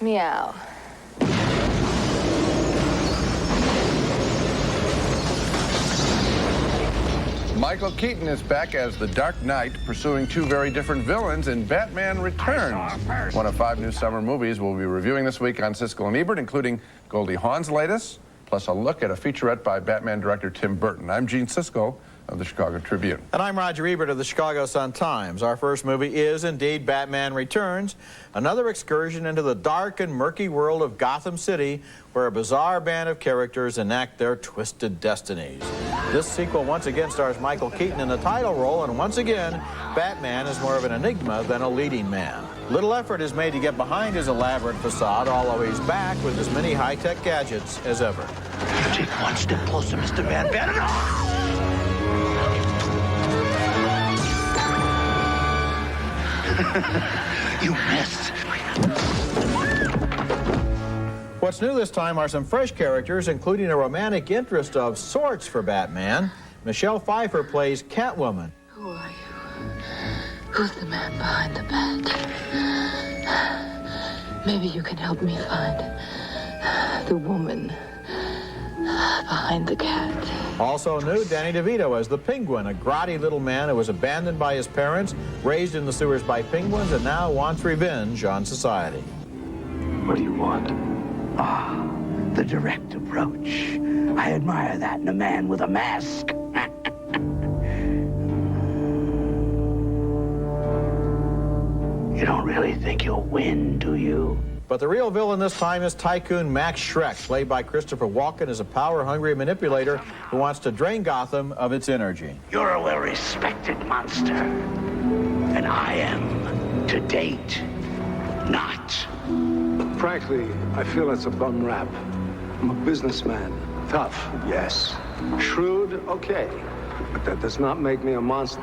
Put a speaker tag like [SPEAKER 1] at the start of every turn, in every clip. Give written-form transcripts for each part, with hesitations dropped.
[SPEAKER 1] Meow.
[SPEAKER 2] Michael Keaton is back as the Dark Knight, pursuing two very different villains in Batman Returns. One of 5 new summer movies we'll be reviewing this week on Siskel and Ebert, including Goldie Hawn's latest, plus a look at a featurette by Batman director Tim Burton. I'm Gene Siskel of the Chicago Tribune.
[SPEAKER 3] And I'm Roger Ebert of the Chicago Sun-Times. Our first movie is indeed Batman Returns, another excursion into the dark and murky world of Gotham City, where a bizarre band of characters enact their twisted destinies. This sequel once again stars Michael Keaton in the title role, and once again, Batman is more of an enigma than a leading man. Little effort is made to get behind his elaborate facade, although he's back with as many high-tech gadgets as ever.
[SPEAKER 4] Take one step closer, Mr. Van Bannon. You missed.
[SPEAKER 3] What's new this time are some fresh characters, including a romantic interest of sorts for Batman. Michelle Pfeiffer plays Catwoman.
[SPEAKER 1] Who are you? Who's the man behind the bat? Maybe you can help me find the woman behind the cat.
[SPEAKER 3] Also new, Danny DeVito as the Penguin, a grotty little man who was abandoned by his parents, raised in the sewers by penguins, and now wants revenge on society.
[SPEAKER 4] What do you want? Ah, the direct approach. I admire that in a man with a mask. You don't really think you'll win, do you?
[SPEAKER 3] But the real villain this time is Tycoon Max Schreck, played by Christopher Walken as a power-hungry manipulator who wants to drain Gotham of its energy.
[SPEAKER 4] You're a well-respected monster. And I am, to date, not.
[SPEAKER 5] Frankly, I feel it's a bum rap. I'm a businessman. Tough, yes. Shrewd, okay. But that does not make me a monster.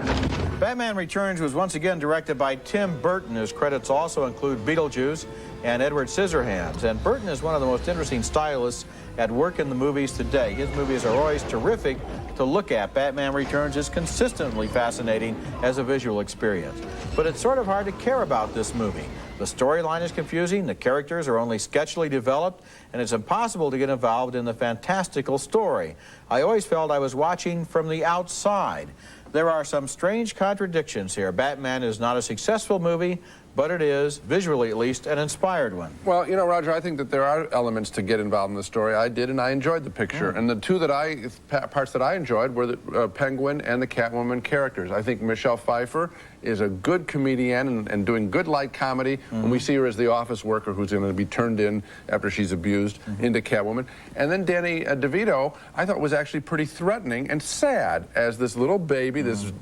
[SPEAKER 3] Batman Returns was once again directed by Tim Burton, whose credits also include Beetlejuice and Edward Scissorhands. And Burton is one of the most interesting stylists at work in the movies today. His movies are always terrific to look at. Batman Returns is consistently fascinating as a visual experience. But it's sort of hard to care about this movie. The storyline is confusing, the characters are only sketchily developed, and it's impossible to get involved in the fantastical story. I always felt I was watching from the outside. There are some strange contradictions here. Batman is not a successful movie, but it is, visually at least, an inspired one.
[SPEAKER 2] Well, you know, Roger, I think that there are elements to get involved in the story. I did, and I enjoyed the picture. And the two parts that I enjoyed were the Penguin and the Catwoman characters. I think Michelle Pfeiffer is a good comedian and doing good light comedy. When we see her as the office worker who's going to be turned in after she's abused into Catwoman. And then Danny DeVito, I thought was actually pretty threatening and sad as this little baby, this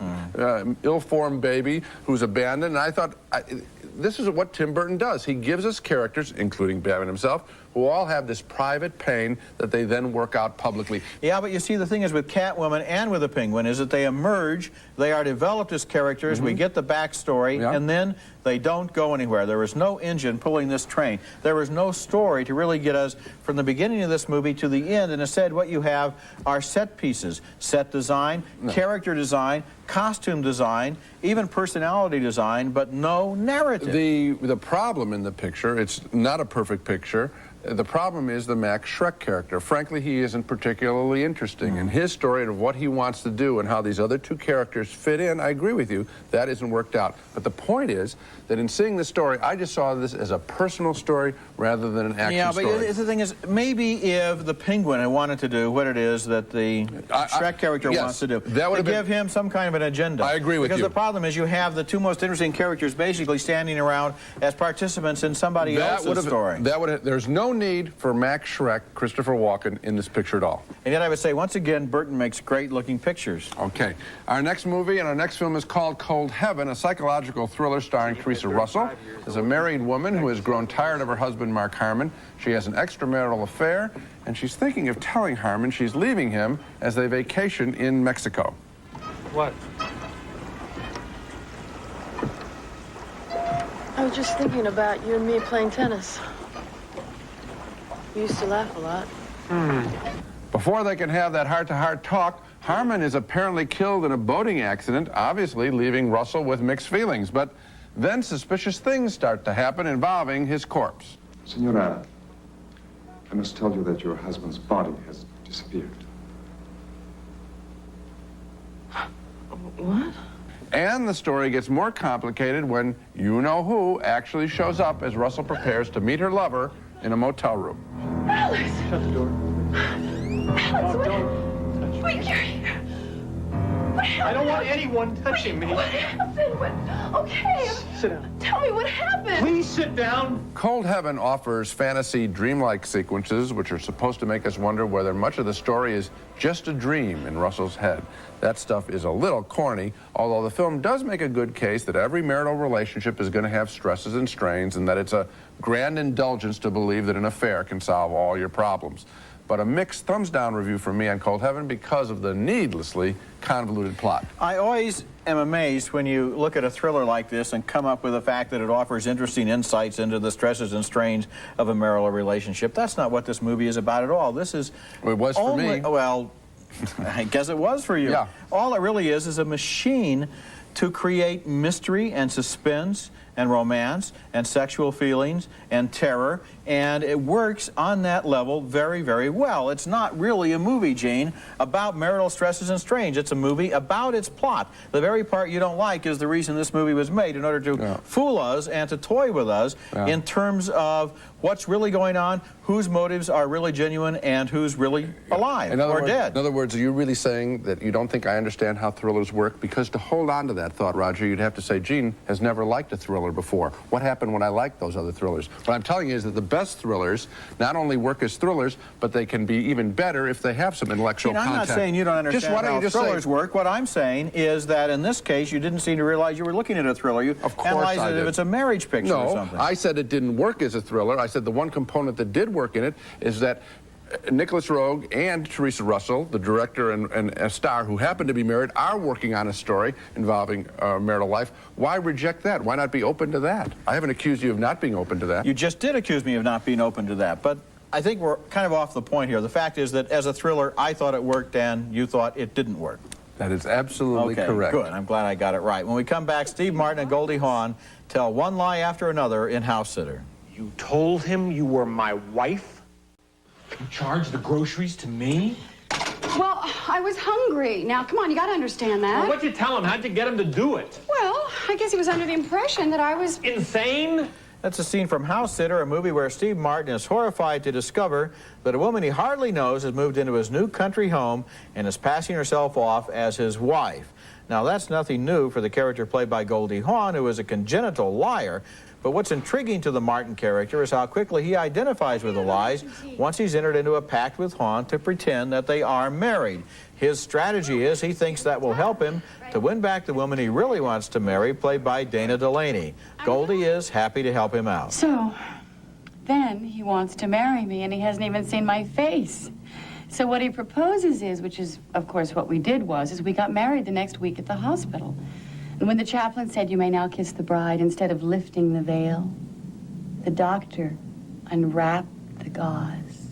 [SPEAKER 2] ill-formed baby who's abandoned. And I thought, this is what Tim Burton does. He gives us characters, including Batman himself, who all have this private pain that they then work out publicly.
[SPEAKER 3] Yeah, but you see, the thing is with Catwoman and with the Penguin is that they emerge, they are developed as characters, we get the backstory, and then they don't go anywhere. There is no engine pulling this train. There is no story to really get us from the beginning of this movie to the end, and instead what you have are set pieces, set design, character design, costume design, even personality design, but no narrative.
[SPEAKER 2] The problem in the picture, it's not a perfect picture. The problem is the Max Schreck character. Frankly, he isn't particularly interesting. And his story of what he wants to do and how these other two characters fit in, I agree with you, that isn't worked out. But the point is that in seeing this story, I just saw this as a personal story rather than an action story.
[SPEAKER 3] Yeah, but the thing is, maybe if the Penguin had wanted to do what it is that the Schreck character wants to do, that would give him some kind of an agenda.
[SPEAKER 2] I agree with you.
[SPEAKER 3] Because the problem is you have the two most interesting characters basically standing around as participants in somebody else's story.
[SPEAKER 2] There's no no need for Max Schreck, Christopher Walken, in this picture at all.
[SPEAKER 3] And yet I would say, once again, Burton makes great-looking pictures.
[SPEAKER 2] Okay. Our next movie and our next film is called Cold Heaven, a psychological thriller starring Teresa Russell. As a married woman who has grown tired of her husband, Mark Harmon, she has an extramarital affair, and she's thinking of telling Harmon she's leaving him as they vacation in Mexico.
[SPEAKER 5] What?
[SPEAKER 1] I was just thinking about you and me playing tennis. We used to laugh a lot.
[SPEAKER 2] Before they can have that heart-to-heart talk, Harmon is apparently killed in a boating accident, obviously leaving Russell with mixed feelings. But then suspicious things start to happen involving his corpse.
[SPEAKER 6] Senora, I must tell you that your husband's body has disappeared.
[SPEAKER 1] What?
[SPEAKER 2] And the story gets more complicated when you-know-who actually shows up as Russell prepares to meet her lover in a motel room.
[SPEAKER 1] Alex!
[SPEAKER 5] Shut the door.
[SPEAKER 1] Alex, what?
[SPEAKER 5] Don't touch me.
[SPEAKER 1] Wait, you're here. What happened?
[SPEAKER 5] I don't want anyone touching me.
[SPEAKER 1] What happened? What? Okay.
[SPEAKER 5] Sit down.
[SPEAKER 1] Tell me what happened.
[SPEAKER 5] Please sit down.
[SPEAKER 2] Cold Heaven offers fantasy dreamlike sequences which are supposed to make us wonder whether much of the story is just a dream in Russell's head. That stuff is a little corny, although the film does make a good case that every marital relationship is going to have stresses and strains and that it's a grand indulgence to believe that an affair can solve all your problems. But a mixed thumbs-down review from me on Cold Heaven because of the needlessly convoluted plot.
[SPEAKER 3] I always am amazed when you look at a thriller like this and come up with the fact that it offers interesting insights into the stresses and strains of a marital relationship. That's not what this movie is about at all. This is...
[SPEAKER 2] It was for me.
[SPEAKER 3] Well, I guess it was for you.
[SPEAKER 2] Yeah.
[SPEAKER 3] All it really is a machine to create mystery and suspense and romance and sexual feelings and terror, and it works on that level very, very well. It's not really a movie, Gene, about marital stresses and strains. It's a movie about its plot. The very part you don't like is the reason this movie was made, in order to fool us and to toy with us in terms of what's really going on, whose motives are really genuine, and who's really alive or dead.
[SPEAKER 2] In other words, are you really saying that you don't think I understand how thrillers work? Because to hold on to that thought, Roger, you'd have to say, Gene has never liked a thriller before. What happened when I liked those other thrillers? What I'm telling you is that the best thrillers not only work as thrillers, but they can be even better if they have some intellectual content.
[SPEAKER 3] I'm not saying you don't understand how thrillers work. What I'm saying is that in this case, you didn't seem to realize you were looking at a thriller. You analyzed it if it's a marriage picture or something.
[SPEAKER 2] No, I said it didn't work as a thriller. I said the one component that did work in it is that Nicholas Roeg and Teresa Russell, the director and a star who happen to be married, are working on a story involving marital life. Why reject that? Why not be open to that? I haven't accused you of not being open to that.
[SPEAKER 3] You just did accuse me of not being open to that, but I think we're kind of off the point here. The fact is that as a thriller, I thought it worked and you thought it didn't work.
[SPEAKER 2] That is absolutely correct.
[SPEAKER 3] Good. I'm glad I got it right. When we come back, Steve Martin and Goldie Hawn tell one lie after another in Housesitter.
[SPEAKER 7] You told him you were my wife? You charged the groceries to me?
[SPEAKER 8] Well, I was hungry. Now, come on, you got to understand that.
[SPEAKER 7] Well, what'd you tell him? How'd you get him to do it?
[SPEAKER 8] Well, I guess he was under the impression that I was...
[SPEAKER 7] Insane?
[SPEAKER 3] That's a scene from Housesitter, a movie where Steve Martin is horrified to discover that a woman he hardly knows has moved into his new country home and is passing herself off as his wife. Now, that's nothing new for the character played by Goldie Hawn, who is a congenital liar. But what's intriguing to the Martin character is how quickly he identifies with the lies once he's entered into a pact with Hawn to pretend that they are married. His strategy is he thinks that will help him to win back the woman he really wants to marry, played by Dana Delaney. Goldie is happy to help him out.
[SPEAKER 9] So, then he wants to marry me, and he hasn't even seen my face. So what he proposes is, which is, of course, what we did is we got married the next week at the hospital. And when the chaplain said, "You may now kiss the bride," instead of lifting the veil, the doctor unwrapped the gauze.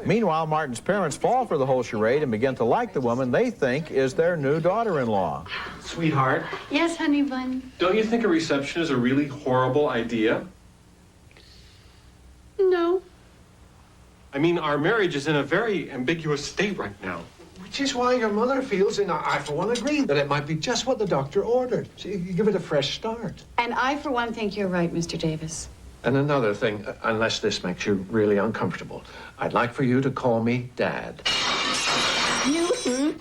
[SPEAKER 3] Meanwhile, Martin's parents fall for the whole charade and begin to like the woman they think is their new daughter-in-law.
[SPEAKER 10] Sweetheart.
[SPEAKER 9] Yes, honey bun.
[SPEAKER 10] Don't you think a reception is a really horrible idea?
[SPEAKER 9] No.
[SPEAKER 10] I mean, our marriage is in a very ambiguous state right now.
[SPEAKER 5] Which is why your mother feels, and I, for one, agree, that it might be just what the doctor ordered. So you give it a fresh start.
[SPEAKER 9] And I, for one, think you're right, Mr. Davis.
[SPEAKER 11] And another thing, unless this makes you really uncomfortable, I'd like for you to call me Dad.
[SPEAKER 9] Newton.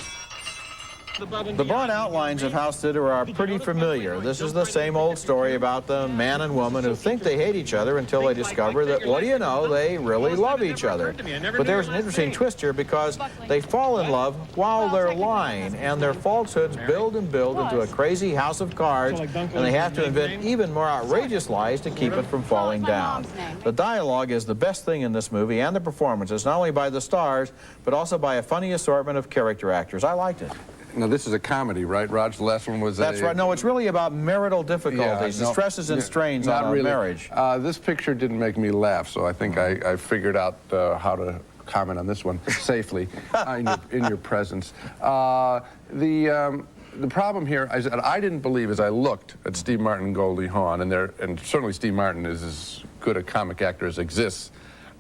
[SPEAKER 3] The broad outlines of Housesitter are pretty familiar. This is the same old story about the man and woman who think they hate each other until they discover that, what do you know, they really love each other. But there's an interesting twist here because they fall in love while they're lying, and their falsehoods build and build into a crazy house of cards, and they have to invent even more outrageous lies to keep it from falling down. The dialogue is the best thing in this movie, and the performances, not only by the stars, but also by a funny assortment of character actors. I liked it.
[SPEAKER 2] Now, this is a comedy, right, Raj? The last one was
[SPEAKER 3] That's right. No, it's really about marital difficulties, the stresses and strains on a marriage.
[SPEAKER 2] This picture didn't make me laugh, so I think I figured out how to comment on this one safely in your presence. The problem here is that I didn't believe, as I looked at Steve Martin and Goldie Hawn, and certainly Steve Martin is as good a comic actor as exists,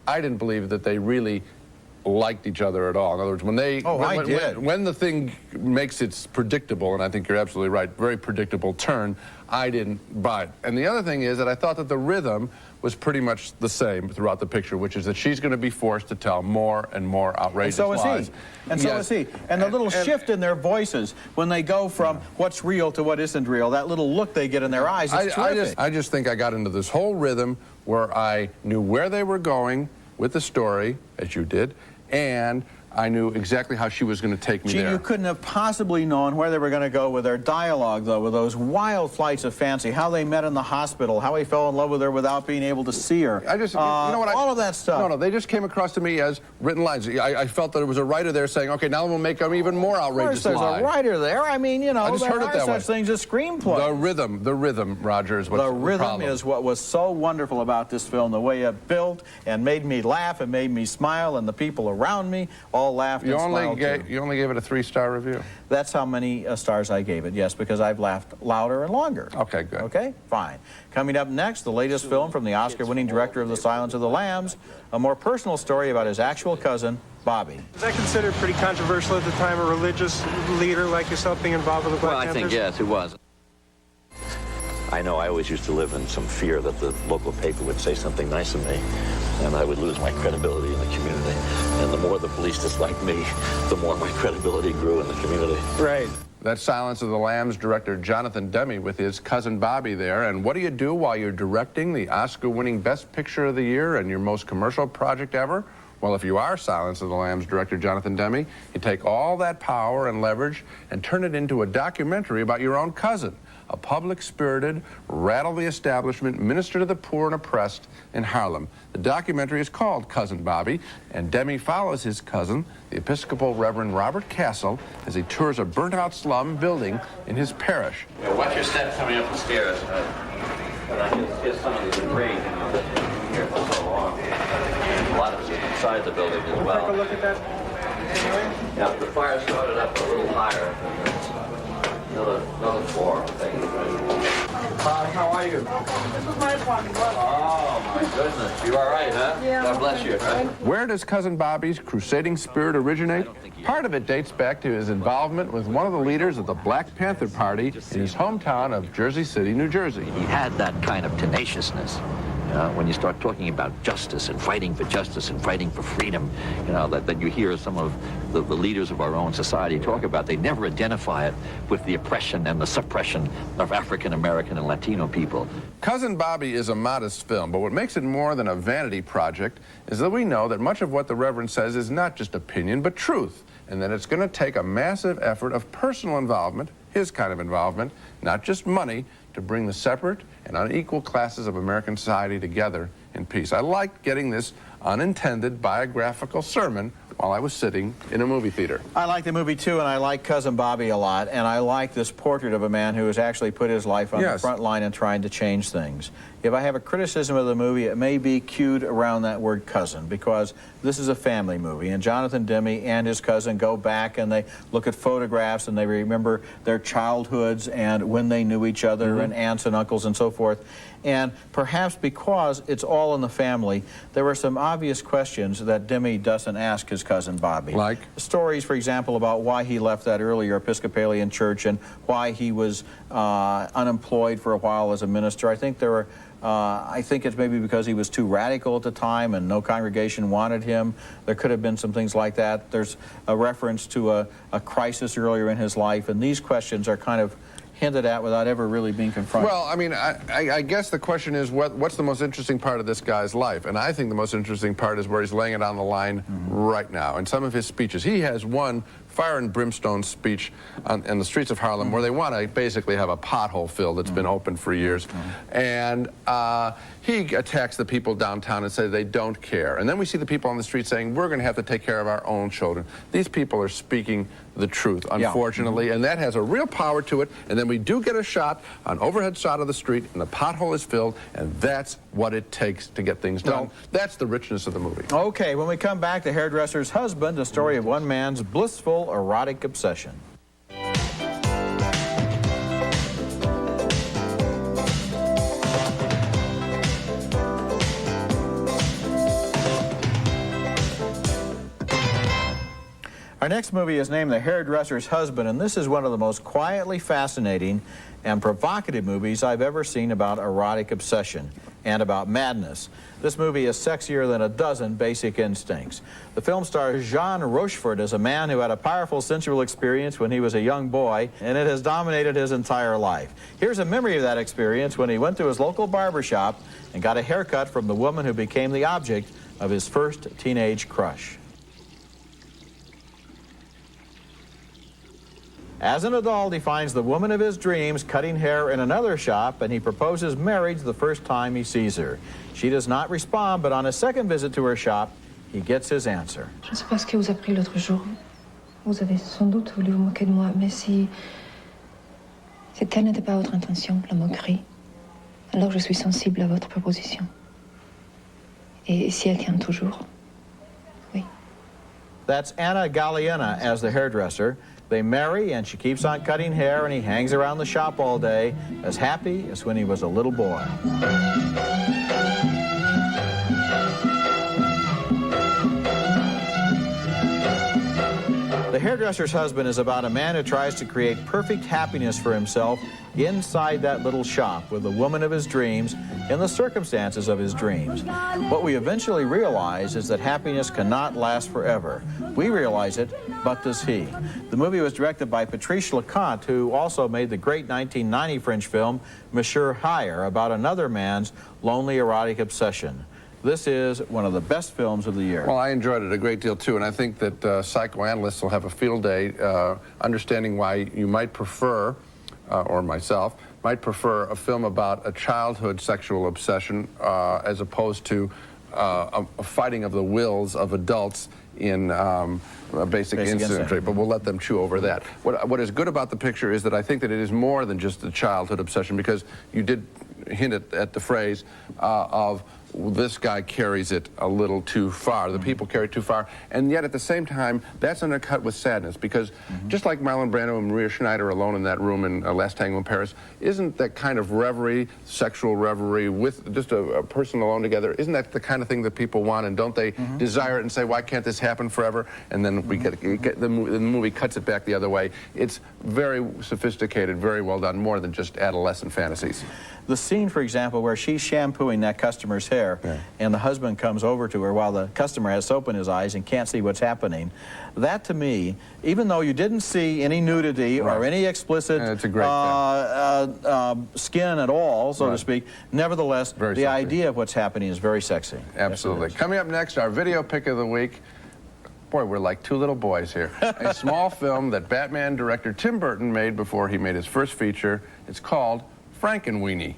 [SPEAKER 2] I didn't believe that they really liked each other at all. In other words, when when the thing makes its predictable, and I think you're absolutely right, very predictable turn, I didn't buy it. And the other thing is that I thought that the rhythm was pretty much the same throughout the picture, which is that she's going to be forced to tell more and more outrageous lies.
[SPEAKER 3] And so is he. And the little shift in their voices when they go from what's real to what isn't real, that little look they get in their eyes is terrific.
[SPEAKER 2] I just think I got into this whole rhythm where I knew where they were going with the story, as you did, and I knew exactly how she was going to take me there.
[SPEAKER 3] You couldn't have possibly known where they were going to go with their dialogue, though, with those wild flights of fancy, how they met in the hospital, how he fell in love with her without being able to see her.
[SPEAKER 2] I just, you know what,
[SPEAKER 3] all of that stuff.
[SPEAKER 2] No, they just came across to me as written lines. I felt that there was a writer there saying, okay, now we'll make them even more outrageous.
[SPEAKER 3] Of course, there's a writer there. I mean, you know, there are such things as screenplays.
[SPEAKER 2] The rhythm, Roger, is what's the problem.
[SPEAKER 3] The rhythm is what was so wonderful about this film, the way it built and made me laugh and made me smile, and the people around me all laughed and smiled.
[SPEAKER 2] You only gave it a 3-star review.
[SPEAKER 3] That's how many stars I gave it, yes, because I've laughed louder and longer.
[SPEAKER 2] Okay, good.
[SPEAKER 3] Okay, fine. Coming up next, the latest film from the Oscar-winning director of The Silence of the Lambs, a more personal story about his actual cousin, Bobby.
[SPEAKER 12] Was that considered pretty controversial at the time, a religious leader like yourself being involved with the Black Panthers?
[SPEAKER 13] Well, I think, yes, it was. I know I always used to live in some fear that the local paper would say something nice of me, and I would lose my credibility in the community. And the more the police disliked me, the more my credibility grew in the community.
[SPEAKER 12] Right.
[SPEAKER 2] That's Silence of the Lambs director Jonathan Demme with his cousin Bobby there. And what do you do while you're directing the Oscar-winning Best Picture of the Year and your most commercial project ever? Well, if you are Silence of the Lambs director Jonathan Demme, you take all that power and leverage and turn it into a documentary about your own cousin, a public-spirited, rattle-the-establishment minister to the poor and oppressed in Harlem. The documentary is called Cousin Bobby, and Demme follows his cousin, the Episcopal Reverend Robert Castle, as he tours a burnt-out slum building in his parish.
[SPEAKER 13] Yeah, watch your step coming up the stairs. But I can see some of the debris, you know, that's been here for so long. And a lot of it's inside the building as well.
[SPEAKER 12] Take a look at that.
[SPEAKER 13] Yeah, the fire started up a little higher. Another floor, I think. Hi, how are you?
[SPEAKER 14] This was my apartment.
[SPEAKER 13] Oh, my goodness. You all right, huh?
[SPEAKER 14] Yeah.
[SPEAKER 13] God bless you. Huh?
[SPEAKER 2] Where does Cousin Bobby's crusading spirit originate? Part of it dates back to his involvement with one of the leaders of the Black Panther Party in his hometown of Jersey City, New Jersey.
[SPEAKER 13] He had that kind of tenaciousness. When you start talking about justice and fighting for freedom, you know, that you hear some of the leaders of our own society talk about, they never identify it with the oppression and the suppression of African American and Latino people.
[SPEAKER 2] Cousin Bobby is a modest film, but what makes it more than a vanity project is that we know that much of what the Reverend says is not just opinion, but truth, and that it's going to take a massive effort of personal involvement, his kind of involvement, not just money, to bring the separate and unequal classes of American society together in peace. I liked getting this unintended biographical sermon while I was sitting in a movie theater.
[SPEAKER 3] I like the movie, too, and I like Cousin Bobby a lot, and I like this portrait of a man who has actually put his life on the front line and trying to change things. If I have a criticism of the movie, it may be cued around that word cousin, because this is a family movie, and Jonathan Demme and his cousin go back and they look at photographs and they remember their childhoods and when they knew each other and aunts and uncles and so forth. And perhaps because it's all in the family, there were some obvious questions that Demme doesn't ask his cousin Bobby.
[SPEAKER 2] Like?
[SPEAKER 3] Stories, for example, about why he left that earlier Episcopalian church and why he was unemployed for a while as a minister. I think there were I think it's maybe because he was too radical at the time and no congregation wanted him. There could have been some things like that. There's a reference to a crisis earlier in his life, and these questions are kind of hinted at without ever really being confronted.
[SPEAKER 2] Well, I mean, I guess the question is, what's the most interesting part of this guy's life? And I think the most interesting part is where he's laying it on the line right now. In some of his speeches, he has one fire and brimstone speech in the streets of Harlem where they want to basically have a pothole filled that's been open for years. And he attacks the people downtown and says they don't care. And then we see the people on the street saying, we're going to have to take care of our own children. These people are speaking the truth, unfortunately, and that has a real power to it. And then we do get a shot on overhead shot of the street, and the pothole is filled, and that's what it takes to get things done. That's the richness of the movie.
[SPEAKER 3] Okay, when we come back, The Hairdresser's Husband, a story of one man's blissful erotic obsession. Our next movie is named The Hairdresser's Husband, and this is one of the most quietly fascinating and provocative movies I've ever seen about erotic obsession and about madness. This movie is sexier than a dozen basic instincts. The film stars Jean Rochefort as a man who had a powerful sensual experience when he was a young boy, and it has dominated his entire life. Here's a memory of that experience when he went to his local barbershop and got a haircut from the woman who became the object of his first teenage crush. As an adult, he finds the woman of his dreams cutting hair in another shop, and he proposes marriage the first time he sees her. She does not respond, but on a second visit to her shop, he gets his answer.
[SPEAKER 1] Je ne sais pas ce qui vous a pris l'autre jour. Vous avez sans doute voulu vous moquer de moi, mais si telle n'était pas votre intention, la moquerie, alors je suis sensible à votre proposition. Et si elle tient toujours, oui.
[SPEAKER 3] That's Anna Galliena as the hairdresser. They marry, and she keeps on cutting hair, and he hangs around the shop all day, as happy as when he was a little boy. The Hairdresser's Husband is about a man who tries to create perfect happiness for himself inside that little shop with the woman of his dreams in the circumstances of his dreams. What we eventually realize is that happiness cannot last forever. We realize it, but does he? The movie was directed by Patrice Leconte, who also made the great 1990 French film Monsieur Hire, about another man's lonely erotic obsession. This is one of the best films of the year.
[SPEAKER 2] Well, I enjoyed it a great deal, too, and I think that psychoanalysts will have a field day understanding why you might prefer, or myself, might prefer a film about a childhood sexual obsession as opposed to a fighting of the wills of adults in basic instinct. But we'll let them chew over that. What is good about the picture is that I think that it is more than just a childhood obsession, because you did hint at the phrase of this guy carries it a little too far. The people carry it too far. And yet, at the same time, that's undercut with sadness, because just like Marlon Brando and Maria Schneider alone in that room in Last Tango in Paris, isn't that kind of reverie, sexual reverie, with just a person alone together, isn't that the kind of thing that people want, and don't they desire it and say, why can't this happen forever? And then we the movie cuts it back the other way. It's very sophisticated, very well done, more than just adolescent fantasies.
[SPEAKER 3] The scene, for example, where she's shampooing that customer's hair, and the husband comes over to her while the customer has soap in his eyes and can't see what's happening, that to me, even though you didn't see any nudity or any explicit skin at all, so to speak, nevertheless, the idea of what's happening is very sexy.
[SPEAKER 2] Absolutely.
[SPEAKER 3] Yes,
[SPEAKER 2] coming up next, our video pick of the week. Boy, we're like two little boys here. A small film that Batman director Tim Burton made before he made his first feature. It's called Frankenweenie.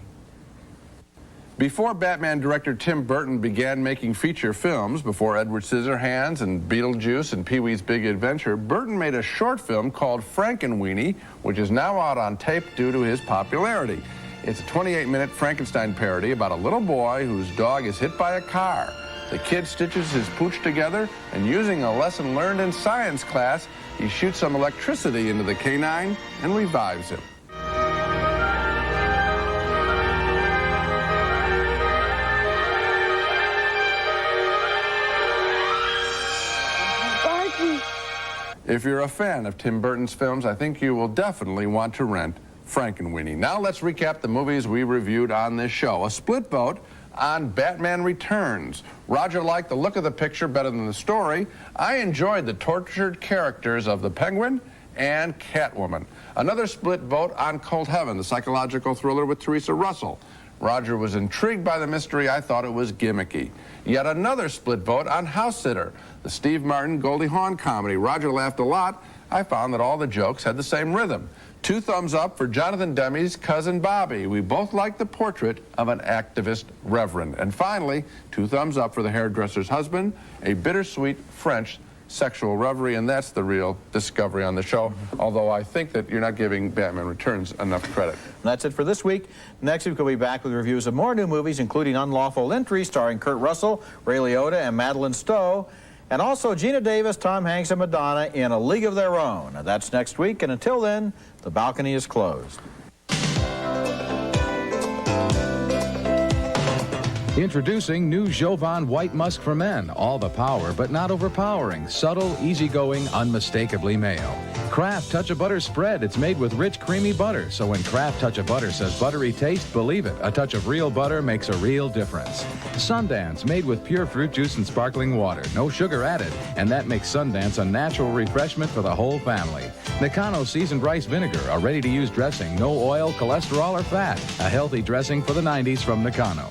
[SPEAKER 2] Before Batman director Tim Burton began making feature films, before Edward Scissorhands and Beetlejuice and Pee-wee's Big Adventure, Burton made a short film called Frankenweenie, which is now out on tape due to his popularity. It's a 28-minute Frankenstein parody about a little boy whose dog is hit by a car. The kid stitches his pooch together, and using a lesson learned in science class, he shoots some electricity into the canine and revives him. If you're a fan of Tim Burton's films, I think you will definitely want to rent Frankenweenie. Now let's recap the movies we reviewed on this show. A split vote on Batman Returns. Roger liked the look of the picture better than the story. I enjoyed the tortured characters of the Penguin and Catwoman. Another split vote on Cold Heaven, the psychological thriller with Teresa Russell. Roger was intrigued by the mystery. I thought it was gimmicky. Yet another split vote on Housesitter, the Steve Martin, Goldie Hawn comedy. Roger laughed a lot. I found that all the jokes had the same rhythm. 2 thumbs up for Jonathan Demme's Cousin Bobby. We both liked the portrait of an activist reverend. And finally, 2 thumbs up for The Hairdresser's Husband, a bittersweet French sexual reverie, and that's the real discovery on the show, although I think that you're not giving Batman Returns enough credit.
[SPEAKER 3] And that's it for this week. Next week we'll be back with reviews of more new movies, including Unlawful Entry, starring Kurt Russell, Ray Liotta, and Madeline Stowe, and also Gina Davis, Tom Hanks, and Madonna in A League of Their Own. Now, that's next week, and until then, the balcony is closed.
[SPEAKER 14] Introducing new Jovan White Musk for Men. All the power, but not overpowering. Subtle, easygoing, unmistakably male. Kraft Touch of Butter Spread. It's made with rich, creamy butter. So when Kraft Touch of Butter says buttery taste, believe it. A touch of real butter makes a real difference. Sundance, made with pure fruit juice and sparkling water. No sugar added. And that makes Sundance a natural refreshment for the whole family. Nakano Seasoned Rice Vinegar, a ready-to-use dressing. No oil, cholesterol, or fat. A healthy dressing for the 90s from Nakano.